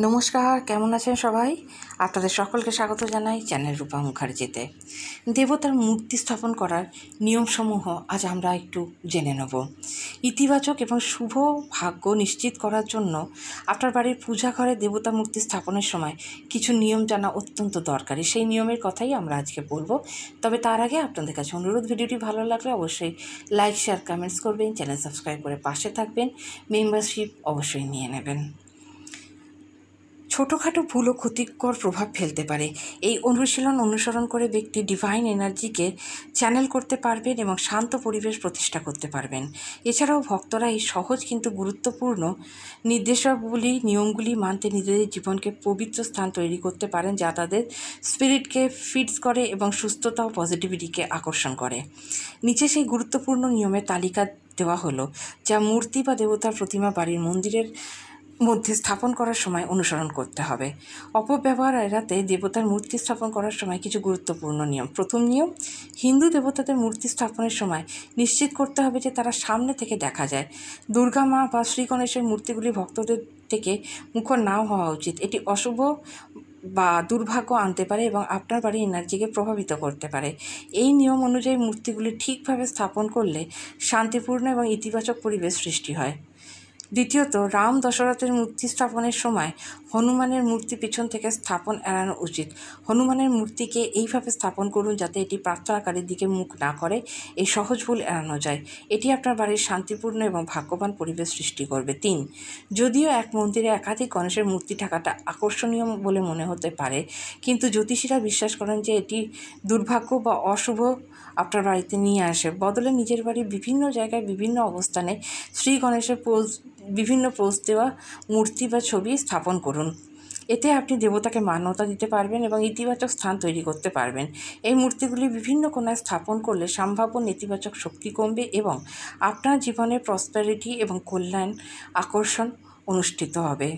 নমস্কার, কেমন আছেন সবাই? আপনাদের সকলকে স্বাগত জানাই চ্যানেল রূপা মুখার্জিতে। দেবতার মূর্তি স্থাপন করার নিয়মসমূহ আজ আমরা একটু জেনে নেব। ইতিবাচক এবং শুভ ভাগ্য নিশ্চিত করার জন্য আপনার বাড়ির পূজা ঘরে দেবতা মূর্তি স্থাপনের সময় কিছু নিয়ম জানা অত্যন্ত দরকারি। সেই নিয়মের কথাই আমরা আজকে বলবো। তবে তার আগে আপনাদের কাছে অনুরোধ, ভিডিওটি ভালো লাগলে অবশ্যই লাইক, শেয়ার, কমেন্টস করবেন, চ্যানেল সাবস্ক্রাইব করে পাশে থাকবেন, মেম্বারশিপ অবশ্যই নিয়ে নেবেন। ছোটোখাটো ভুল ও ক্ষতিকর প্রভাব ফেলতে পারে। এই অনুশীলন অনুসরণ করে ব্যক্তি ডিভাইন এনার্জিকে চ্যানেল করতে পারবেন এবং শান্ত পরিবেশ প্রতিষ্ঠা করতে পারবেন। এছাড়াও ভক্তরা এই সহজ কিন্তু গুরুত্বপূর্ণ নির্দেশাবলী নিয়মগুলি মানতে নিজেদের জীবনকে পবিত্র স্থান তৈরি করতে পারেন, যা তাদের স্পিরিটকে ফিটস করে এবং সুস্থতা ও পজিটিভিটিকে আকর্ষণ করে। নিচে সেই গুরুত্বপূর্ণ নিয়মের তালিকা দেওয়া হলো, যা মূর্তি বা দেবতার প্রতিমা বাড়ির মন্দিরের মধ্যে স্থাপন করার সময় অনুসরণ করতে হবে। অপব্যবহার এড়াতে দেবতার মূর্তি স্থাপন করার সময় কিছু গুরুত্বপূর্ণ নিয়ম। প্রথম নিয়ম, হিন্দু দেবতাদের মূর্তি স্থাপনের সময় নিশ্চিত করতে হবে যে তারা সামনে থেকে দেখা যায়। দুর্গা মা বা শ্রী গণেশের মূর্তিগুলি ভক্তদের থেকে মুখর নাও হওয়া উচিত। এটি অশুভ বা দুর্ভাগ্য আনতে পারে এবং আপনার বাড়ির এনার্জিকে প্রভাবিত করতে পারে। এই নিয়ম অনুযায়ী মূর্তিগুলি ঠিকভাবে স্থাপন করলে শান্তিপূর্ণ এবং ইতিবাচক পরিবেশ সৃষ্টি হয়। দ্বিতীয়ত, রাম দশরথের মূর্তি স্থাপনের সময় হনুমানের মূর্তি পিছন থেকে স্থাপন এড়ানো উচিত। হনুমানের মূর্তিকে এইভাবে স্থাপন করুন যাতে এটি প্রার্থনাকারীর দিকে মুখ না করে। এই সহজ ভুল এড়ানো যায়। এটি আপনার বাড়ির শান্তিপূর্ণ এবং ভাগ্যবান পরিবেশ সৃষ্টি করবে। 3, যদিও এক মন্দিরে একাধিক গণেশের মূর্তি থাকাটা আকর্ষণীয় বলে মনে হতে পারে, কিন্তু জ্যোতিষীরা বিশ্বাস করেন যে এটি দুর্ভাগ্য বা অশুভ আপনার বাড়িতে নিয়ে আসে। বদলে নিজের বাড়ির বিভিন্ন জায়গায় বিভিন্ন অবস্থানে শ্রী গণেশের বিভিন্ন পোজ দেওয়া মূর্তি বা ছবি স্থাপন করুন। এতে আপনি দেবতাকে মান্যতা দিতে পারবেন এবং ইতিবাচক স্থান তৈরি করতে পারবেন। এই মূর্তিগুলি বিভিন্ন কোণায় স্থাপন করলে সম্ভাব্য নেতিবাচক শক্তি কমবে এবং আপনার জীবনে প্রসপ্যারিটি এবং কল্যাণ আকর্ষণ অনুষ্ঠিত হবে।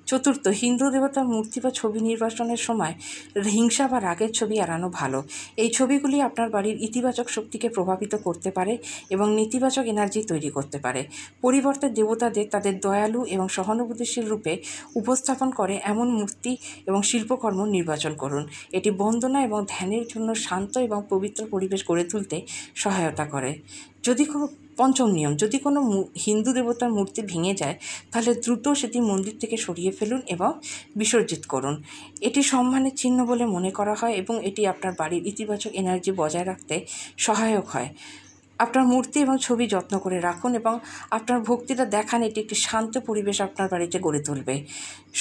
চতুর্থ, হিন্দু দেবতার মূর্তি বা ছবি নির্বাচনের সময় হিংসা বা রাগের ছবি এড়ানো ভালো। এই ছবিগুলি আপনার বাড়ির ইতিবাচক শক্তিকে প্রভাবিত করতে পারে এবং নেতিবাচক এনার্জি তৈরি করতে পারে। পরিবর্তে দেবতাদের তাদের দয়ালু এবং সহানুভূতিশীল রূপে উপস্থাপন করে এমন মূর্তি এবং শিল্পকর্ম নির্বাচন করুন। এটি বন্দনা এবং ধ্যানের জন্য শান্ত এবং পবিত্র পরিবেশ গড়ে তুলতে সহায়তা করে। পঞ্চম নিয়ম, যদি কোনো হিন্দু দেবতার মূর্তি ভেঙে যায় তাহলে দ্রুত সেটি মন্দির থেকে সরিয়ে ফেলুন এবং বিসর্জিত করুন। এটি সম্মানের চিহ্ন বলে মনে করা হয় এবং এটি আপনার বাড়ির ইতিবাচক এনার্জি বজায় রাখতে সহায়ক হয়। আপনার মূর্তি এবং ছবি যত্ন করে রাখুন এবং আপনার ভক্তিটা দেখান। এটি একটি শান্ত পরিবেশ আপনার বাড়িতে গড়ে তুলবে।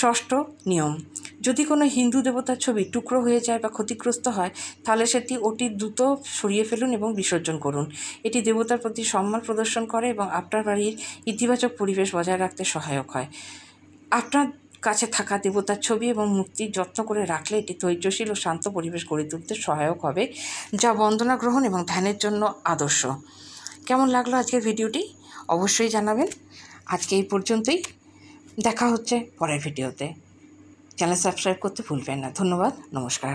ষষ্ঠ নিয়ম, যদি কোনো হিন্দু দেবতার ছবি টুকরো হয়ে যায় বা ক্ষতিগ্রস্ত হয় তাহলে ওটি দ্রুত সরিয়ে ফেলুন এবং বিসর্জন করুন। এটি দেবতার প্রতি সম্মান প্রদর্শন করে এবং আপনার বাড়ির ইতিবাচক পরিবেশ বজায় রাখতে সহায়ক হয়। আপনার কাছে থাকা দেবতার ছবি এবং মূর্তি যত্ন করে রাখলে এটি ধৈর্যশীল ও শান্ত পরিবেশ গড়ে তুলতে সহায়ক হবে, যা বন্দনা গ্রহণ এবং ধ্যানের জন্য আদর্শ। কেমন লাগলো আজকের ভিডিওটি অবশ্যই জানাবেন। আজকে এই পর্যন্তই, দেখা হচ্ছে পরের ভিডিওতে। চ্যানেল সাবস্ক্রাইব করতে ভুলবেন না। ধন্যবাদ, নমস্কার।